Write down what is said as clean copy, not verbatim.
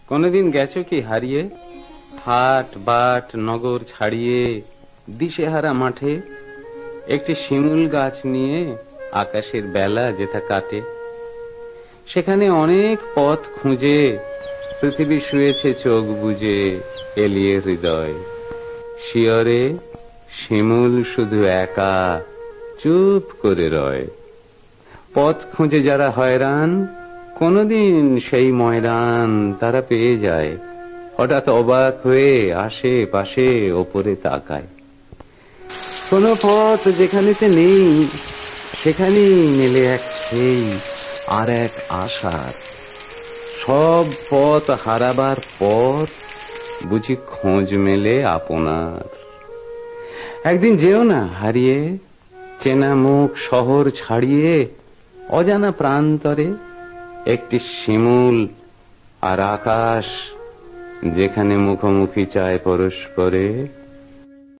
কোনদিন গেছো কি হারিয়ে, হাট বাট নগর ছাড়িয়ে দিশেহারা মাঠে একটি শিমুল গাছ নিয়ে আকাশের বেলা যেথা কাটে? সেখানে অনেক পথ খুঁজে পৃথিবী শুয়েছে চোখ বুজে, এলিয়ে হৃদয় শিয়রে শিমুল শুধু একা চুপ করে রয়। পথ খুঁজে যারা হয়রান, কোনদিন সেই ময়দান তারা পেয়ে যায়। হঠাৎ অবাক হয়ে আসে পাশে ওপরে তাকায়। কোন পথ যেখানেতে নেই, সেখানেই মেলে এক সেই আর এক আশার। সব পথ হারাবার পথ বুঝি খোঁজ মেলে আপনার। একদিন যেও না হারিয়ে, চেনা মুখ শহর ছাড়িয়ে অজানা প্রান্তরে একটি শিমুল আর আকাশ যেখানে মুখোমুখি চায় পরস্পরে।